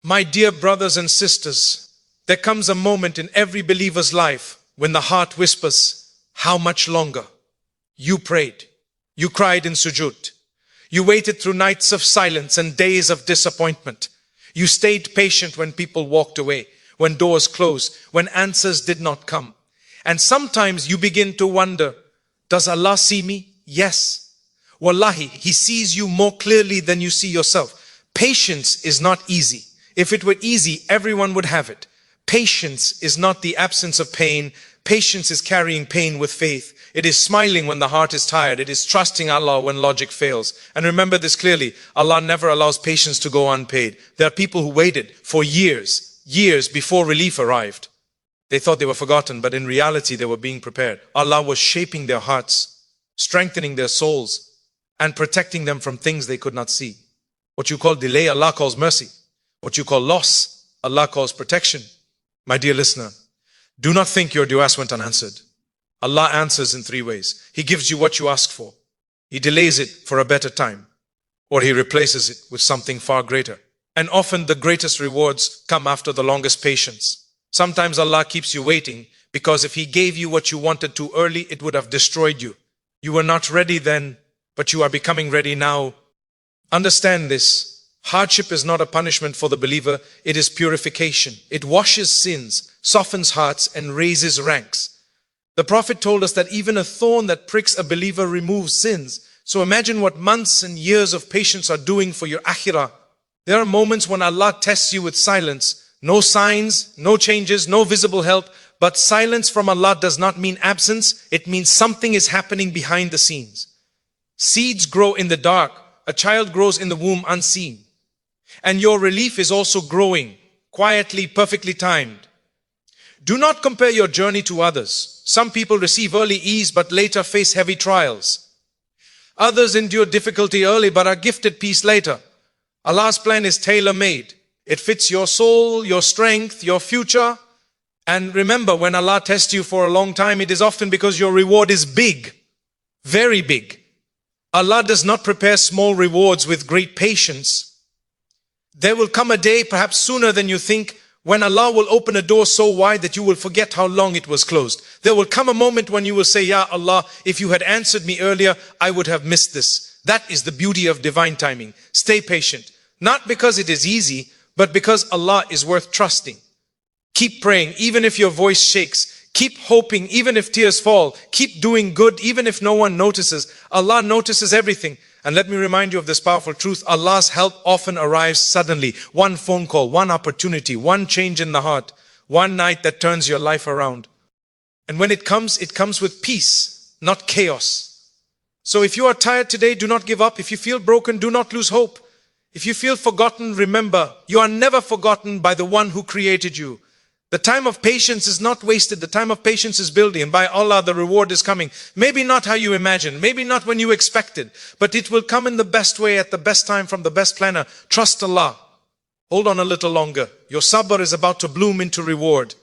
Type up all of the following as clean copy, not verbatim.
My dear brothers and sisters, there comes a moment in every believer's life when the heart whispers, how much longer? You prayed. You cried in sujood. You waited through nights of silence and days of disappointment. You stayed patient when people walked away, when doors closed, when answers did not come. And sometimes you begin to wonder, does Allah see me? Yes. Wallahi, He sees you more clearly than you see yourself. Patience is not easy. If it were easy, everyone would have it. Patience is not the absence of pain. Patience is carrying pain with faith. It is smiling when the heart is tired. It is trusting Allah when logic fails. And remember this clearly, Allah never allows patience to go unpaid. There are people who waited for years before relief arrived. They thought they were forgotten, but in reality they were being prepared. Allah was shaping their hearts, strengthening their souls, and protecting them from things they could not see. What you call delay, Allah calls mercy. What you call loss, Allah calls protection. My dear listener, do not think your du'as went unanswered. Allah answers in three ways. He gives you what you ask for. He delays it for a better time. Or He replaces it with something far greater. And often the greatest rewards come after the longest patience. Sometimes Allah keeps you waiting because if He gave you what you wanted too early, it would have destroyed you. You were not ready then, but you are becoming ready now. Understand this. Hardship is not a punishment for the believer. It is purification. It washes sins, softens hearts, and raises ranks. The Prophet told us that even a thorn that pricks a believer removes sins. So imagine what months and years of patience are doing for your akhirah. There are moments when Allah tests you with silence. No signs, no changes, no visible help. But silence from Allah does not mean absence. It means something is happening behind the scenes. Seeds grow in the dark. A child grows in the womb unseen. And your relief is also growing, quietly, perfectly timed. Do not compare your journey to others. Some people receive early ease but later face heavy trials. Others endure difficulty early but are gifted peace later. Allah's plan is tailor-made. It fits your soul, your strength, your future. And remember, when Allah tests you for a long time, it is often because your reward is big, very big. Allah does not prepare small rewards with great patience. There will come a day, perhaps sooner than you think, when Allah will open a door so wide that you will forget how long it was closed. There will come a moment when you will say, Ya Allah, if you had answered me earlier, I would have missed this. That is the beauty of divine timing. Stay patient. Not because it is easy, but because Allah is worth trusting. Keep praying, even if your voice shakes. Keep hoping, even if tears fall. Keep doing good, even if no one notices. Allah notices everything. And let me remind you of this powerful truth. Allah's help often arrives suddenly. One phone call, one opportunity, one change in the heart, one night that turns your life around. And when it comes with peace, not chaos. So if you are tired today, do not give up. If you feel broken, do not lose hope. If you feel forgotten, remember, you are never forgotten by the one who created you. The time of patience is not wasted. The time of patience is building. And by Allah, the reward is coming. Maybe not how you imagine. Maybe not when you expected. But it will come in the best way, at the best time, from the best planner. Trust Allah. Hold on a little longer. Your sabr is about to bloom into reward.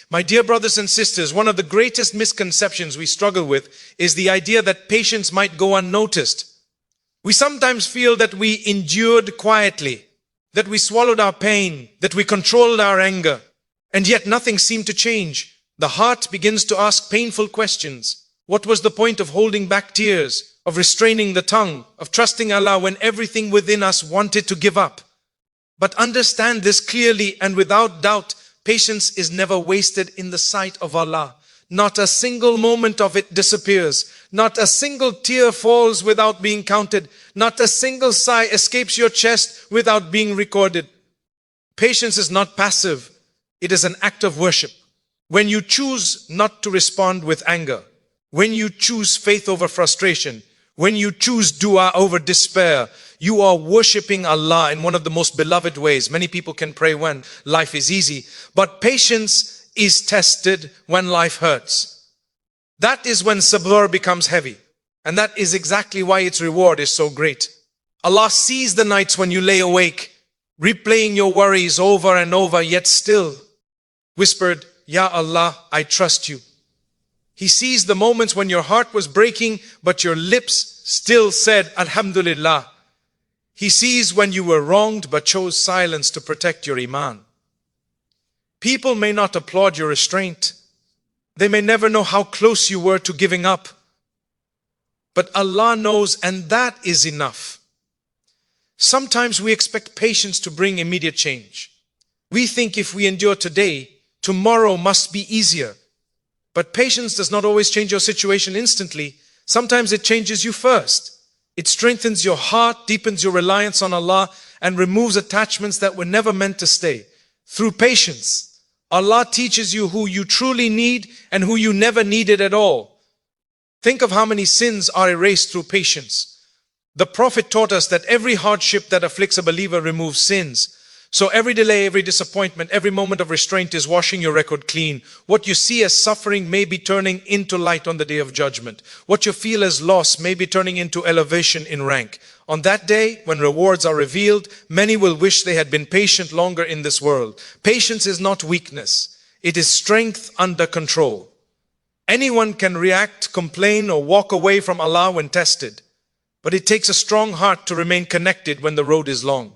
My dear brothers and sisters, one of the greatest misconceptions we struggle with is the idea that patience might go unnoticed. We sometimes feel that we endured quietly, that we swallowed our pain, that we controlled our anger. And yet nothing seemed to change. The heart begins to ask painful questions. What was the point of holding back tears, of restraining the tongue, of trusting Allah when everything within us wanted to give up? But understand this clearly and without doubt, patience is never wasted in the sight of Allah. Not a single moment of it disappears. Not a single tear falls without being counted. Not a single sigh escapes your chest without being recorded. Patience is not passive. It is an act of worship. When you choose not to respond with anger, when you choose faith over frustration, when you choose dua over despair, you are worshipping Allah in one of the most beloved ways. Many people can pray when life is easy, but patience is tested when life hurts. That is when sabr becomes heavy. And that is exactly why its reward is so great. Allah sees the nights when you lay awake, replaying your worries over and over, yet still whispered, Ya Allah, I trust you. He sees the moments when your heart was breaking, but your lips still said, Alhamdulillah. He sees when you were wronged but chose silence to protect your iman. People may not applaud your restraint. They may never know how close you were to giving up. But Allah knows, and that is enough. Sometimes we expect patience to bring immediate change. We think if we endure today, tomorrow must be easier. But patience does not always change your situation instantly. Sometimes it changes you first. It strengthens your heart, deepens your reliance on Allah, and removes attachments that were never meant to stay. Through patience, Allah teaches you who you truly need and who you never needed at all. Think of how many sins are erased through patience. The Prophet taught us that every hardship that afflicts a believer removes sins. So every delay, every disappointment, every moment of restraint is washing your record clean. What you see as suffering may be turning into light on the day of judgment. What you feel as loss may be turning into elevation in rank. On that day, when rewards are revealed, many will wish they had been patient longer in this world. Patience is not weakness. It is strength under control. Anyone can react, complain, or walk away from Allah when tested. But it takes a strong heart to remain connected when the road is long.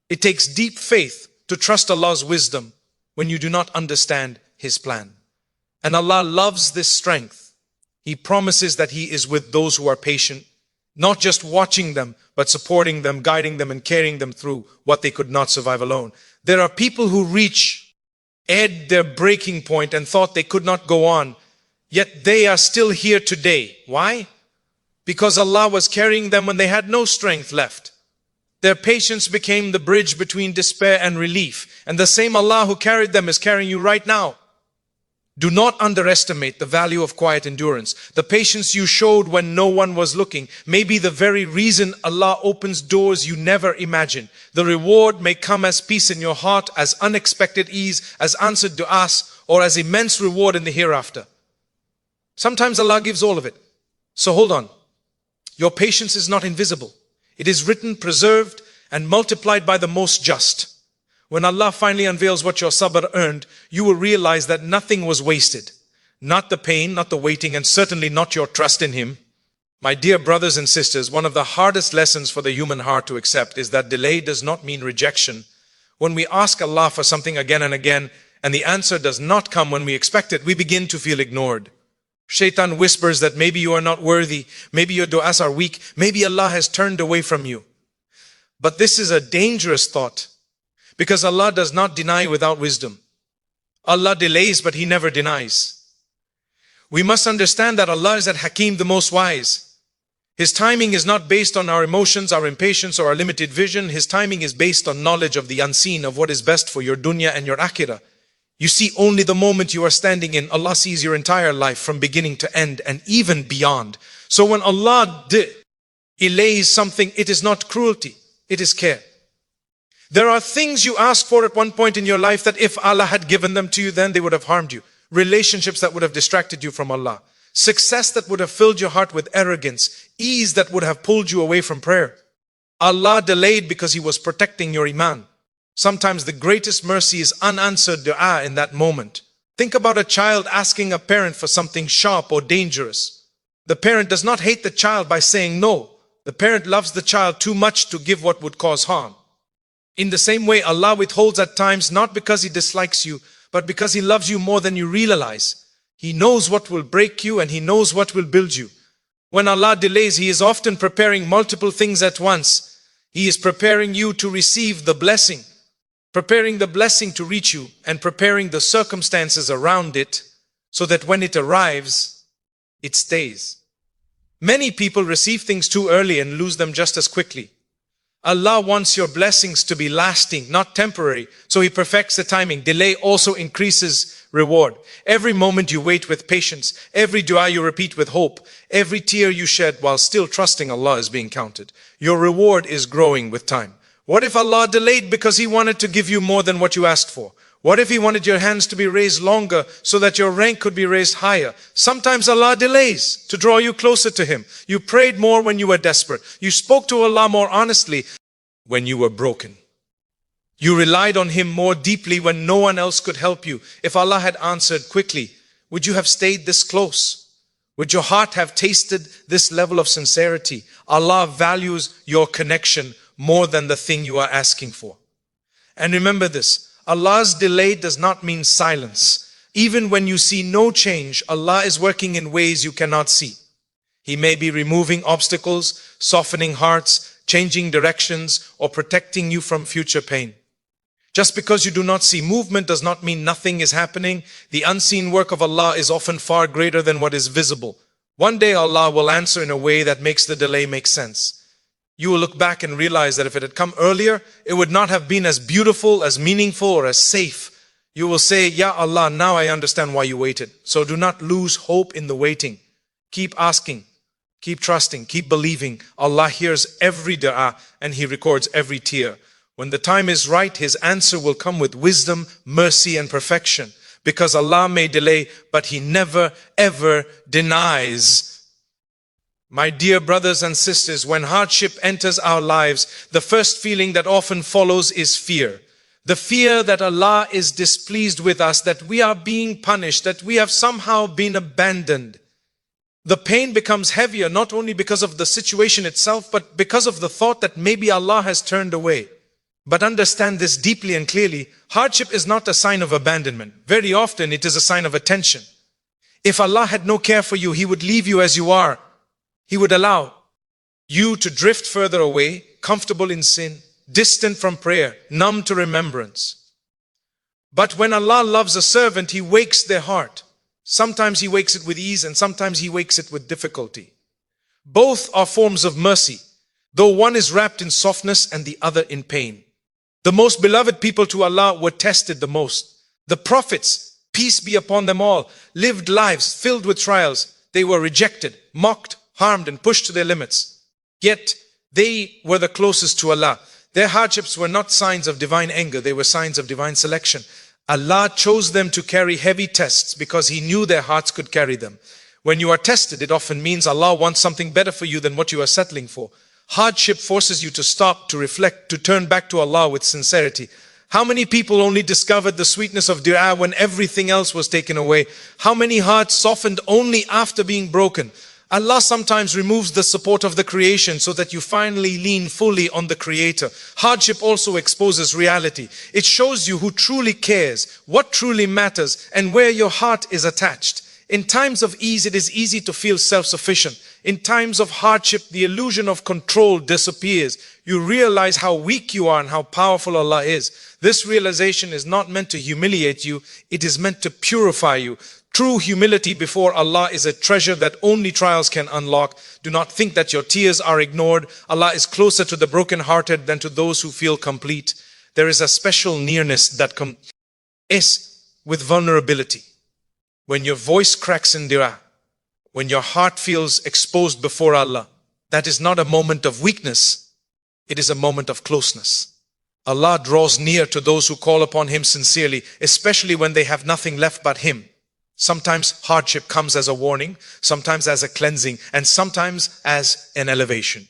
It takes deep faith to trust Allah's wisdom when you do not understand His plan. And Allah loves this strength. He promises that He is with those who are patient, not just watching them, but supporting them, guiding them, and carrying them through what they could not survive alone. There are people who reached their breaking point and thought they could not go on, yet they are still here today. Why? Because Allah was carrying them when they had no strength left. Their patience became the bridge between despair and relief. And the same Allah who carried them is carrying you right now. Do not underestimate the value of quiet endurance. The patience you showed when no one was looking may be the very reason Allah opens doors you never imagined. The reward may come as peace in your heart, as unexpected ease, as answered du'as, or as immense reward in the hereafter. Sometimes Allah gives all of it. So hold on. Your patience is not invisible. It is written, preserved, and multiplied by the most just. When Allah finally unveils what your sabr earned, you will realize that nothing was wasted. Not the pain, not the waiting, and certainly not your trust in Him. My dear brothers and sisters, one of the hardest lessons for the human heart to accept is that delay does not mean rejection. When we ask Allah for something again and again, and the answer does not come when we expect it, we begin to feel ignored. Shaitan whispers that maybe you are not worthy, maybe your du'as are weak, maybe Allah has turned away from you. But this is a dangerous thought, because Allah does not deny without wisdom. Allah delays, but He never denies. We must understand that Allah is Al-Hakim, the most wise. His timing is not based on our emotions, our impatience, or our limited vision. His timing is based on knowledge of the unseen, of what is best for your dunya and your akhirah. You see only the moment you are standing in. Allah sees your entire life from beginning to end and even beyond. So when Allah delays something, it is not cruelty, it is care. There are things you ask for at one point in your life that if Allah had given them to you, then they would have harmed you. Relationships that would have distracted you from Allah. Success that would have filled your heart with arrogance. Ease that would have pulled you away from prayer. Allah delayed because He was protecting your iman. Sometimes the greatest mercy is unanswered dua in that moment. Think about a child asking a parent for something sharp or dangerous. The parent does not hate the child by saying no. The parent loves the child too much to give what would cause harm. In the same way, Allah withholds at times not because He dislikes you, but because He loves you more than you realize. He knows what will break you and He knows what will build you. When Allah delays, He is often preparing multiple things at once. He is preparing you to receive the blessing, preparing the blessing to reach you, and preparing the circumstances around it so that when it arrives, it stays. Many people receive things too early and lose them just as quickly. Allah wants your blessings to be lasting, not temporary, so He perfects the timing. Delay also increases reward. Every moment you wait with patience, every dua you repeat with hope, every tear you shed while still trusting Allah is being counted. Your reward is growing with time. What if Allah delayed because He wanted to give you more than what you asked for? What if He wanted your hands to be raised longer so that your rank could be raised higher? Sometimes Allah delays to draw you closer to Him. You prayed more when you were desperate. You spoke to Allah more honestly when you were broken. You relied on Him more deeply when no one else could help you. If Allah had answered quickly, would you have stayed this close? Would your heart have tasted this level of sincerity? Allah values your connection more than the thing you are asking for. And remember this, Allah's delay does not mean silence. Even when you see no change, Allah is working in ways you cannot see. He may be removing obstacles, softening hearts, changing directions, or protecting you from future pain. Just because you do not see movement does not mean nothing is happening. The unseen work of Allah is often far greater than what is visible. One day Allah will answer in a way that makes the delay make sense. You will look back and realize that if it had come earlier, it would not have been as beautiful, as meaningful, or as safe. You will say, Ya Allah, now I understand why you waited. So do not lose hope in the waiting. Keep asking, keep trusting, keep believing. Allah hears every dua and He records every tear. When the time is right, His answer will come with wisdom, mercy, and perfection. Because Allah may delay, but He never ever denies. My dear brothers and sisters, when hardship enters our lives, the first feeling that often follows is fear. The fear that Allah is displeased with us, that we are being punished, that we have somehow been abandoned. The pain becomes heavier not only because of the situation itself, but because of the thought that maybe Allah has turned away. But understand this deeply and clearly, hardship is not a sign of abandonment. Very often it is a sign of attention. If Allah had no care for you, He would leave you as you are. He would allow you to drift further away, comfortable in sin, distant from prayer, numb to remembrance. But when Allah loves a servant, He wakes their heart. Sometimes He wakes it with ease and sometimes He wakes it with difficulty. Both are forms of mercy, though one is wrapped in softness and the other in pain. The most beloved people to Allah were tested the most. The prophets, peace be upon them all, lived lives filled with trials. They were rejected, mocked, harmed, and pushed to their limits. Yet they were the closest to Allah. Their hardships were not signs of divine anger, they were signs of divine selection. Allah chose them to carry heavy tests because He knew their hearts could carry them. When you are tested, it often means Allah wants something better for you than what you are settling for. Hardship forces you to stop, to reflect, to turn back to Allah with sincerity. How many people only discovered the sweetness of dua when everything else was taken away? How many hearts softened only after being broken? Allah sometimes removes the support of the creation so that you finally lean fully on the Creator. Hardship also exposes reality. It shows you who truly cares, what truly matters, and where your heart is attached. In times of ease, it is easy to feel self-sufficient. In times of hardship, the illusion of control disappears. You realize how weak you are and how powerful Allah is. This realization is not meant to humiliate you. It is meant to purify you. True humility before Allah is a treasure that only trials can unlock. Do not think that your tears are ignored. Allah is closer to the broken-hearted than to those who feel complete. There is a special nearness that comes with vulnerability. When your voice cracks in dua, when your heart feels exposed before Allah, that is not a moment of weakness. It is a moment of closeness. Allah draws near to those who call upon Him sincerely, especially when they have nothing left but Him. Sometimes hardship comes as a warning, sometimes as a cleansing, and sometimes as an elevation.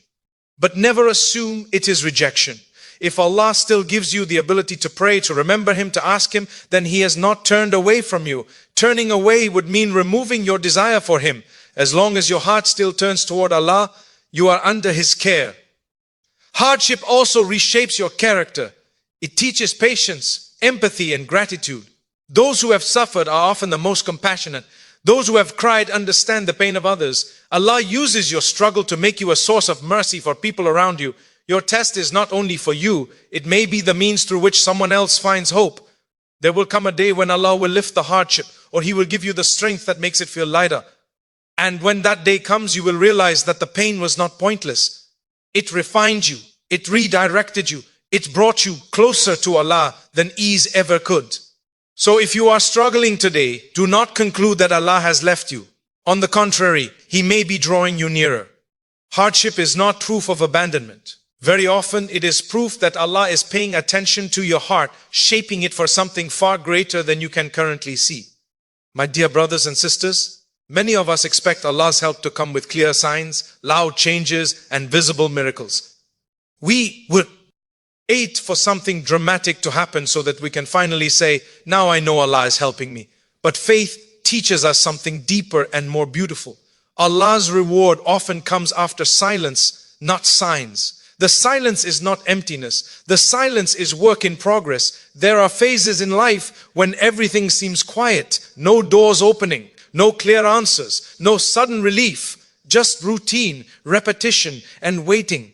But never assume it is rejection. If Allah still gives you the ability to pray, to remember Him, to ask Him, then He has not turned away from you. Turning away would mean removing your desire for Him. As long as your heart still turns toward Allah, you are under His care. Hardship also reshapes your character. It teaches patience, empathy, and gratitude. Those who have suffered are often the most compassionate. Those who have cried understand the pain of others. Allah uses your struggle to make you a source of mercy for people around you. Your test is not only for you, it may be the means through which someone else finds hope. There will come a day when Allah will lift the hardship, or He will give you the strength that makes it feel lighter. And when that day comes, you will realize that the pain was not pointless. It refined you, it redirected you, it brought you closer to Allah than ease ever could. So if you are struggling today, do not conclude that Allah has left you. On the contrary, He may be drawing you nearer. Hardship is not proof of abandonment. Very often it is proof that Allah is paying attention to your heart, shaping it for something far greater than you can currently see. My dear brothers and sisters, many of us expect Allah's help to come with clear signs, loud changes, and visible miracles. We would wait for something dramatic to happen so that we can finally say, now I know Allah is helping me. But faith teaches us something deeper and more beautiful. Allah's reward often comes after silence, not signs. The silence is not emptiness. The silence is work in progress. There are phases in life when everything seems quiet, no doors opening, no clear answers, no sudden relief, just routine, repetition, and waiting.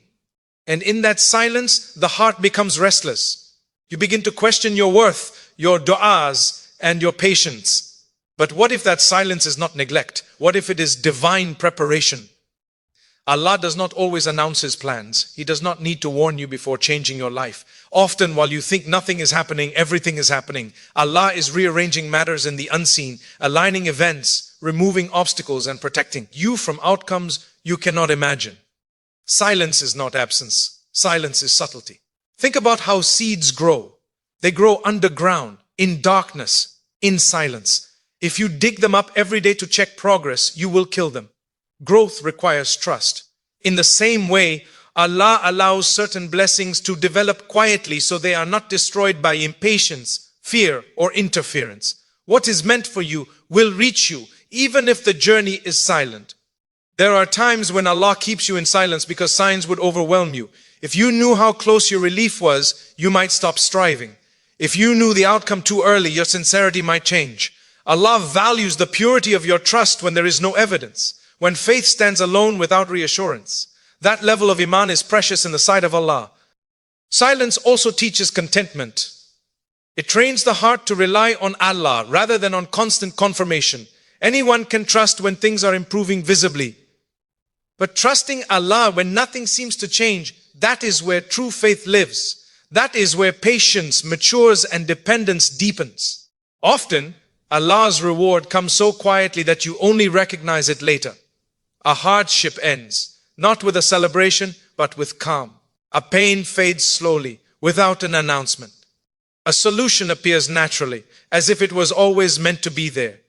And in that silence, the heart becomes restless. You begin to question your worth, your du'as, and your patience. But what if that silence is not neglect? What if it is divine preparation? Allah does not always announce His plans. He does not need to warn you before changing your life. Often, while you think nothing is happening, everything is happening. Allah is rearranging matters in the unseen, aligning events, removing obstacles, and protecting you from outcomes you cannot imagine. Silence is not absence. Silence is subtlety. Think about how seeds grow. They grow underground, in darkness, in silence. If you dig them up every day to check progress, you will kill them. Growth requires trust. In the same way, Allah allows certain blessings to develop quietly so they are not destroyed by impatience, fear, or interference. What is meant for you will reach you, even if the journey is silent. There are times when Allah keeps you in silence because signs would overwhelm you. If you knew how close your relief was, you might stop striving. If you knew the outcome too early, your sincerity might change. Allah values the purity of your trust when there is no evidence, when faith stands alone without reassurance. That level of iman is precious in the sight of Allah. Silence also teaches contentment. It trains the heart to rely on Allah rather than on constant confirmation. Anyone can trust when things are improving visibly. But trusting Allah when nothing seems to change, that is where true faith lives. That is where patience matures and dependence deepens. Often, Allah's reward comes so quietly that you only recognize it later. A hardship ends, not with a celebration, but with calm. A pain fades slowly, without an announcement. A solution appears naturally, as if it was always meant to be there.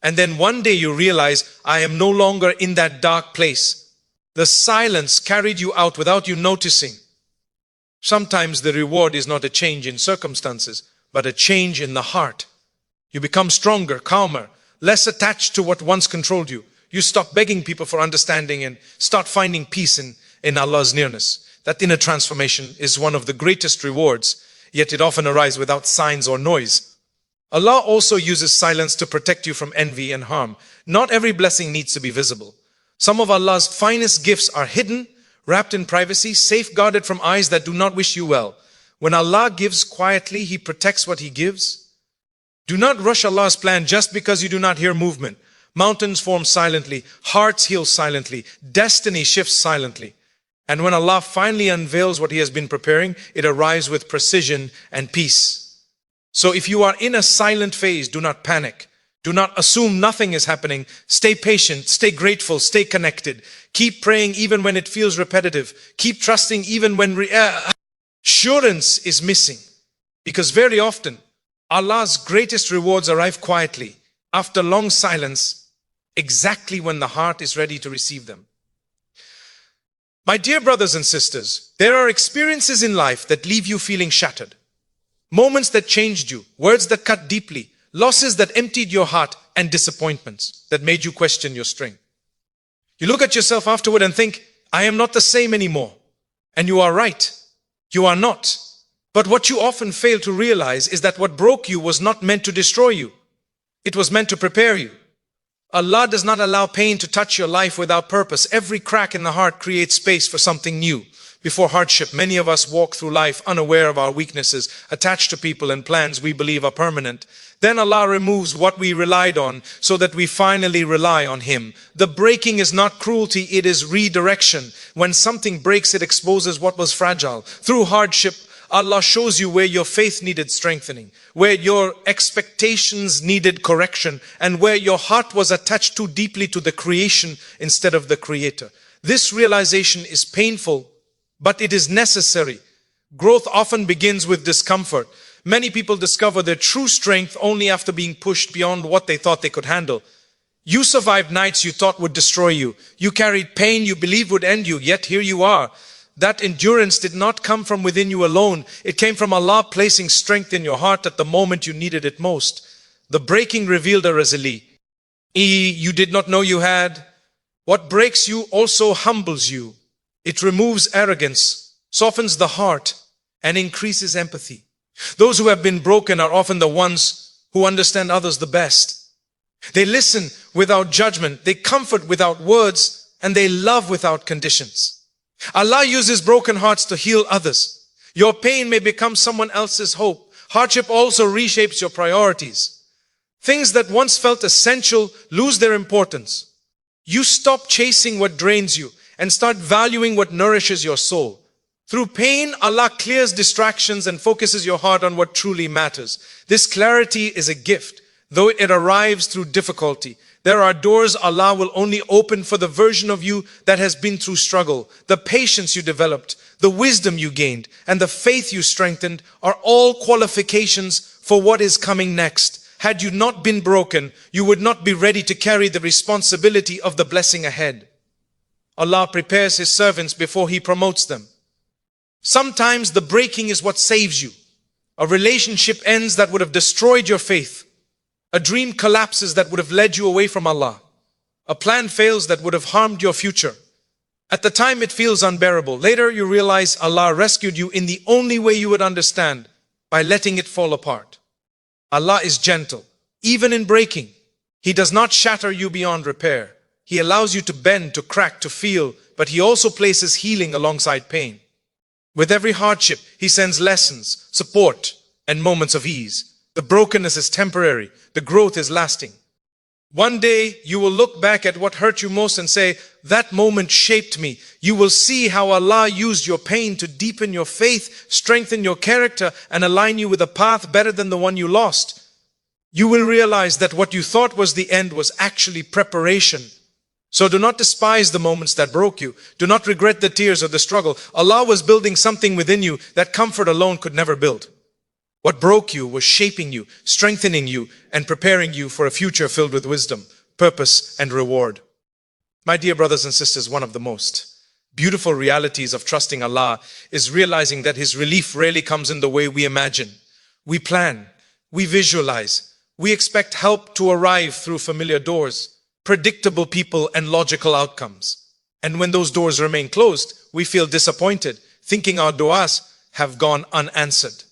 And then one day you realize, I am no longer in that dark place. The silence carried you out without you noticing. Sometimes the reward is not a change in circumstances, but a change in the heart. You become stronger, calmer, less attached to what once controlled you. You stop begging people for understanding and start finding peace in Allah's nearness. That inner transformation is one of the greatest rewards, yet it often arises without signs or noise. Allah also uses silence to protect you from envy and harm. Not every blessing needs to be visible. Some of Allah's finest gifts are hidden, wrapped in privacy, safeguarded from eyes that do not wish you well. When Allah gives quietly, He protects what He gives. Do not rush Allah's plan just because you do not hear movement. Mountains form silently, hearts heal silently, destiny shifts silently. And when Allah finally unveils what He has been preparing, it arrives with precision and peace. So if you are in a silent phase, do not panic. Do not assume nothing is happening. Stay patient, stay grateful, stay connected. Keep praying even when it feels repetitive. Keep trusting even when assurance is missing. Because very often, Allah's greatest rewards arrive quietly, after long silence, exactly when the heart is ready to receive them. My dear brothers and sisters, there are experiences in life that leave you feeling shattered. Moments that changed you, words that cut deeply, losses that emptied your heart, and disappointments that made you question your strength. You look at yourself afterward and think, I am not the same anymore. And you are right. You are not. But what you often fail to realize is that what broke you was not meant to destroy you. It was meant to prepare you. Allah does not allow pain to touch your life without purpose. Every crack in the heart creates space for something new. Before hardship, many of us walk through life unaware of our weaknesses, attached to people and plans we believe are permanent. Then Allah removes what we relied on so that we finally rely on Him. The breaking is not cruelty, it is redirection. When something breaks, it exposes what was fragile. Through hardship, Allah shows you where your faith needed strengthening, where your expectations needed correction, and where your heart was attached too deeply to the creation instead of the Creator. This realization is painful, but it is necessary. Growth often begins with discomfort. Many people discover their true strength only after being pushed beyond what they thought they could handle. You survived nights you thought would destroy you. You carried pain you believed would end you, yet here you are. That endurance did not come from within you alone. It came from Allah placing strength in your heart at the moment you needed it most. The breaking revealed a resilience you did not know you had. What breaks you also humbles you. It removes arrogance, softens the heart, and increases empathy. Those who have been broken are often the ones who understand others the best. They listen without judgment, they comfort without words, and they love without conditions. Allah uses broken hearts to heal others. Your pain may become someone else's hope. Hardship also reshapes your priorities. Things that once felt essential lose their importance. You stop chasing what drains you and start valuing what nourishes your soul. Through pain, Allah clears distractions and focuses your heart on what truly matters. This clarity is a gift, though it arrives through difficulty. There are doors Allah will only open for the version of you that has been through struggle. The patience you developed, the wisdom you gained, and the faith you strengthened are all qualifications for what is coming next. Had you not been broken, you would not be ready to carry the responsibility of the blessing ahead. Allah prepares His servants before He promotes them. Sometimes the breaking is what saves you. A relationship ends that would have destroyed your faith. A dream collapses that would have led you away from Allah. A plan fails that would have harmed your future. At the time it feels unbearable. Later you realize Allah rescued you in the only way you would understand, by letting it fall apart. Allah is gentle, even in breaking. He does not shatter you beyond repair. He allows you to bend, to crack, to feel, but He also places healing alongside pain. With every hardship, He sends lessons, support, and moments of ease. The brokenness is temporary, the growth is lasting. One day, you will look back at what hurt you most and say, that moment shaped me. You will see how Allah used your pain to deepen your faith, strengthen your character, and align you with a path better than the one you lost. You will realize that what you thought was the end was actually preparation. So do not despise the moments that broke you. Do not regret the tears of the struggle. Allah was building something within you that comfort alone could never build. What broke you was shaping you, strengthening you, and preparing you for a future filled with wisdom, purpose, and reward. My dear brothers and sisters, one of the most beautiful realities of trusting Allah is realizing that His relief rarely comes in the way we imagine. We plan, we visualize, we expect help to arrive through familiar doors, predictable people, and logical outcomes. And when those doors remain closed, we feel disappointed, thinking our du'as have gone unanswered.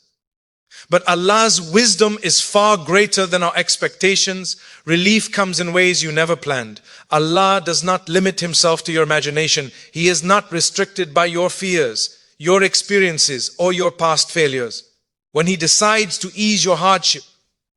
But Allah's wisdom is far greater than our expectations. Relief comes in ways you never planned. Allah does not limit Himself to your imagination. He is not restricted by your fears, your experiences, or your past failures. When He decides to ease your hardship,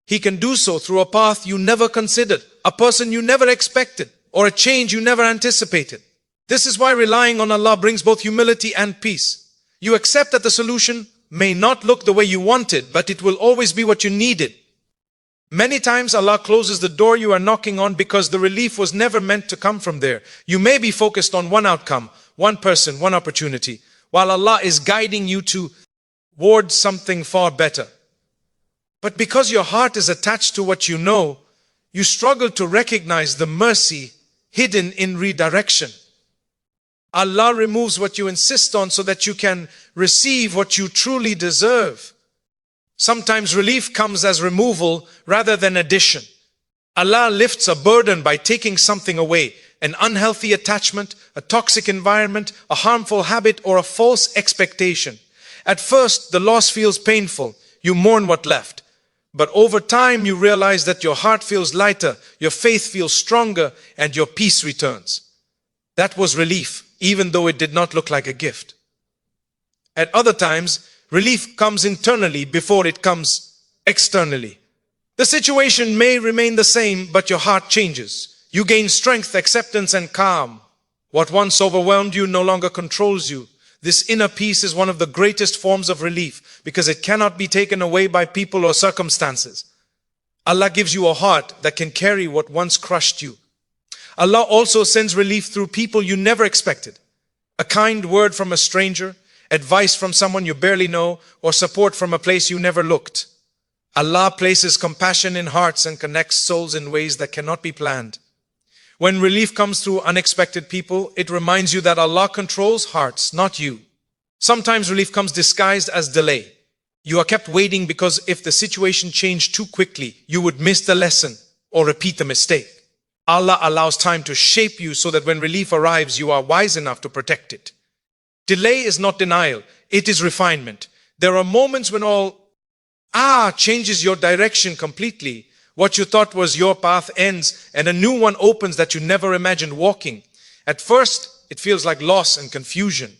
He can do so through a path you never considered, a person you never expected, or a change you never anticipated. This is why relying on Allah brings both humility and peace. You accept that the solution may not look the way you wanted, but it will always be what you needed. Many times Allah closes the door you are knocking on because the relief was never meant to come from there. You may be focused on one outcome, one person, one opportunity, while Allah is guiding you toward something far better. But because your heart is attached to what you know, you struggle to recognize the mercy hidden in redirection. Allah removes what you insist on so that you can receive what you truly deserve. Sometimes relief comes as removal rather than addition. Allah lifts a burden by taking something away, an unhealthy attachment, a toxic environment, a harmful habit, or a false expectation. At first, the loss feels painful. You mourn what left. But over time, you realize that your heart feels lighter, your faith feels stronger, and your peace returns. That was relief, even though it did not look like a gift. At other times, relief comes internally before it comes externally. The situation may remain the same, but your heart changes. You gain strength, acceptance, and calm. What once overwhelmed you no longer controls you. This inner peace is one of the greatest forms of relief because it cannot be taken away by people or circumstances. Allah gives you a heart that can carry what once crushed you. Allah also sends relief through people you never expected. A kind word from a stranger, advice from someone you barely know, or support from a place you never looked. Allah places compassion in hearts and connects souls in ways that cannot be planned. When relief comes through unexpected people, it reminds you that Allah controls hearts, not you. Sometimes relief comes disguised as delay. You are kept waiting because if the situation changed too quickly, you would miss the lesson or repeat the mistake. Allah allows time to shape you so that when relief arrives, you are wise enough to protect it. Delay is not denial, it is refinement. There are moments when all changes your direction completely. What you thought was your path ends and a new one opens that you never imagined walking. At first, it feels like loss and confusion.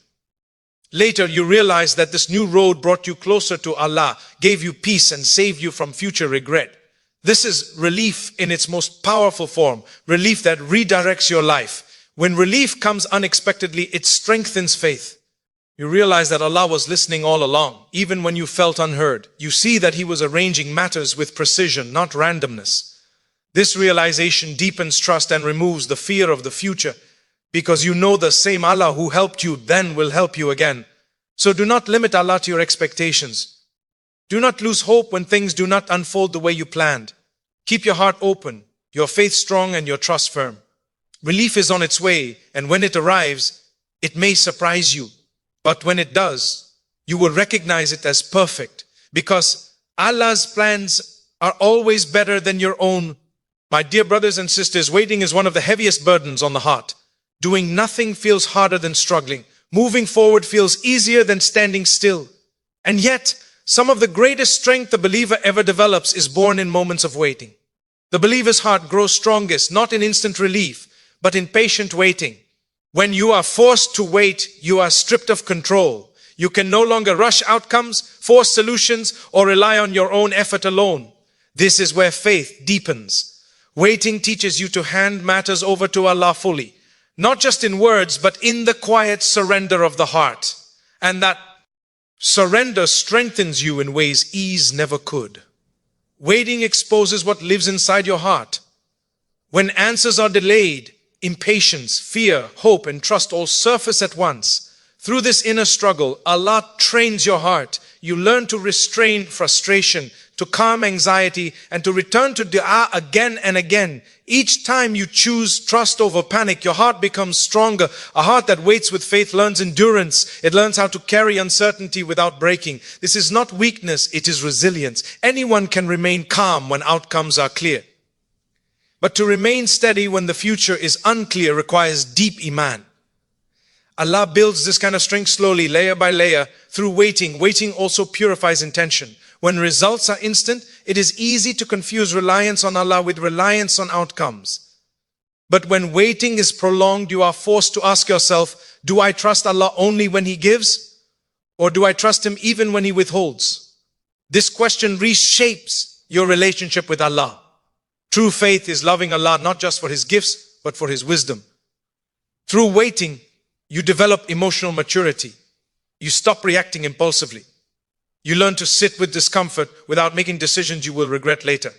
Later, you realize that this new road brought you closer to Allah, gave you peace and saved you from future regret. This is relief in its most powerful form, relief that redirects your life. When relief comes unexpectedly, it strengthens faith. You realize that Allah was listening all along, even when you felt unheard. You see that He was arranging matters with precision, not randomness. This realization deepens trust and removes the fear of the future, because you know the same Allah who helped you then will help you again. So do not limit Allah to your expectations. Do not lose hope when things do not unfold the way you planned. Keep your heart open, your faith strong and your trust firm. Relief is on its way, and when it arrives, it may surprise you. But when it does, you will recognize it as perfect, because Allah's plans are always better than your own. My dear brothers and sisters, waiting is one of the heaviest burdens on the heart. Doing nothing feels harder than struggling. Moving forward feels easier than standing still. And yet, some of the greatest strength the believer ever develops is born in moments of waiting. The believer's heart grows strongest, not in instant relief, but in patient waiting. When you are forced to wait, you are stripped of control. You can no longer rush outcomes, force solutions, or rely on your own effort alone. This is where faith deepens. Waiting teaches you to hand matters over to Allah fully, not just in words, but in the quiet surrender of the heart. And that surrender strengthens you in ways ease never could. Waiting exposes what lives inside your heart. When answers are delayed, impatience, fear, hope, and trust all surface at once. Through this inner struggle, Allah trains your heart. You learn to restrain frustration, to calm anxiety, and to return to dua again and again. Each time you choose trust over panic, your heart becomes stronger. A heart that waits with faith learns endurance. It learns how to carry uncertainty without breaking. This is not weakness, it is resilience. Anyone can remain calm when outcomes are clear. But to remain steady when the future is unclear requires deep iman. Allah builds this kind of strength slowly, layer by layer, through waiting. Waiting also purifies intention. When results are instant, it is easy to confuse reliance on Allah with reliance on outcomes. But when waiting is prolonged, you are forced to ask yourself, do I trust Allah only when He gives? Or do I trust Him even when He withholds? This question reshapes your relationship with Allah. True faith is loving Allah not just for His gifts, but for His wisdom. Through waiting, you develop emotional maturity. You stop reacting impulsively. You learn to sit with discomfort without making decisions you will regret later.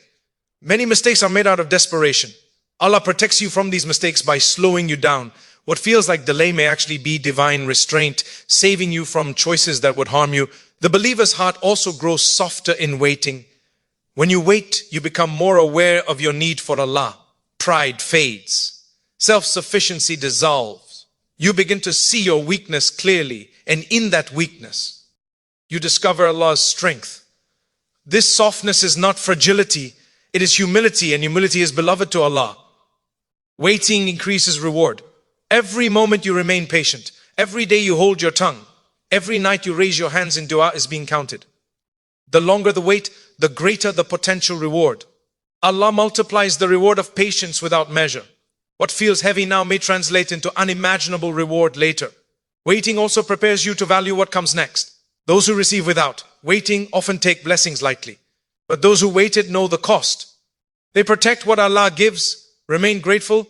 Many mistakes are made out of desperation. Allah protects you from these mistakes by slowing you down. What feels like delay may actually be divine restraint, saving you from choices that would harm you. The believer's heart also grows softer in waiting. When you wait, you become more aware of your need for Allah. Pride fades. Self-sufficiency dissolves. You begin to see your weakness clearly, and in that weakness, you discover Allah's strength. This softness is not fragility, it is humility, and humility is beloved to Allah. Waiting increases reward. Every moment you remain patient, every day you hold your tongue, every night you raise your hands in dua is being counted. The longer the wait, the greater the potential reward. Allah multiplies the reward of patience without measure. What feels heavy now may translate into unimaginable reward later. Waiting also prepares you to value what comes next. Those who receive without waiting often take blessings lightly, but those who waited know the cost. They protect what Allah gives, remain grateful,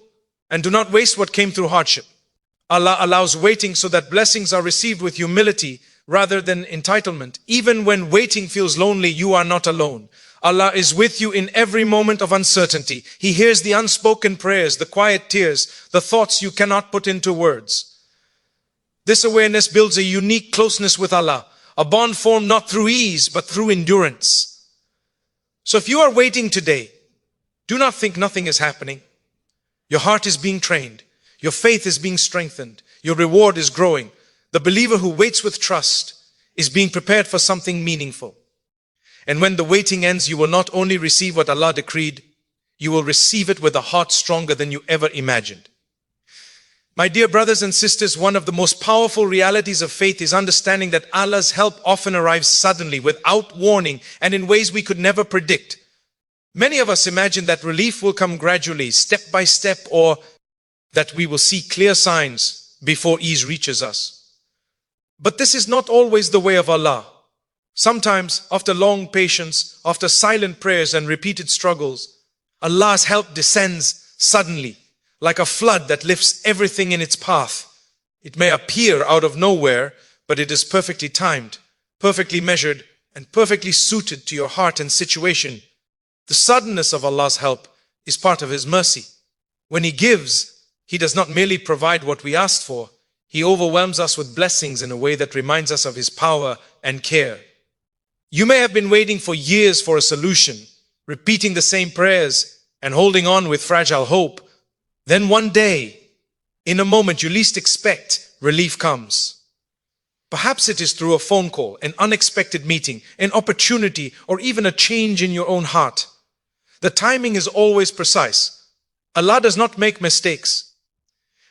and do not waste what came through hardship. Allah allows waiting so that blessings are received with humility rather than entitlement. Even when waiting feels lonely, you are not alone. Allah is with you in every moment of uncertainty. He hears the unspoken prayers, the quiet tears, the thoughts you cannot put into words. This awareness builds a unique closeness with Allah, a bond formed not through ease, but through endurance. So if you are waiting today, do not think nothing is happening. Your heart is being trained. Your faith is being strengthened. Your reward is growing. The believer who waits with trust is being prepared for something meaningful. And when the waiting ends, you will not only receive what Allah decreed, you will receive it with a heart stronger than you ever imagined. My dear brothers and sisters, one of the most powerful realities of faith is understanding that Allah's help often arrives suddenly, without warning, and in ways we could never predict. Many of us imagine that relief will come gradually, step by step, or that we will see clear signs before ease reaches us. But this is not always the way of Allah. Sometimes, after long patience, after silent prayers and repeated struggles, Allah's help descends suddenly, like a flood that lifts everything in its path. It may appear out of nowhere, but it is perfectly timed, perfectly measured, and perfectly suited to your heart and situation. The suddenness of Allah's help is part of His mercy. When He gives, He does not merely provide what we asked for. He overwhelms us with blessings in a way that reminds us of His power and care. You may have been waiting for years for a solution, repeating the same prayers and holding on with fragile hope. Then one day, in a moment you least expect, relief comes. Perhaps it is through a phone call, an unexpected meeting, an opportunity, or even a change in your own heart. The timing is always precise. Allah does not make mistakes.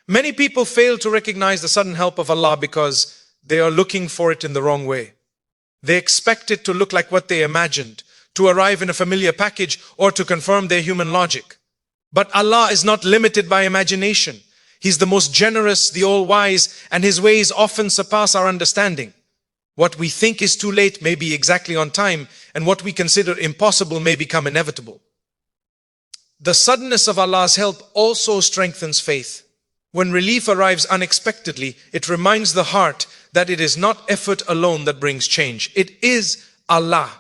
Many people fail to recognize the sudden help of Allah because they are looking for it in the wrong way. They expect it to look like what they imagined, to arrive in a familiar package, or to confirm their human logic. But Allah is not limited by imagination. He's the most generous, the all-wise, and His ways often surpass our understanding. What we think is too late may be exactly on time, and what we consider impossible may become inevitable. The suddenness of Allah's help also strengthens faith. When relief arrives unexpectedly, it reminds the heart that it is not effort alone that brings change. It is Allah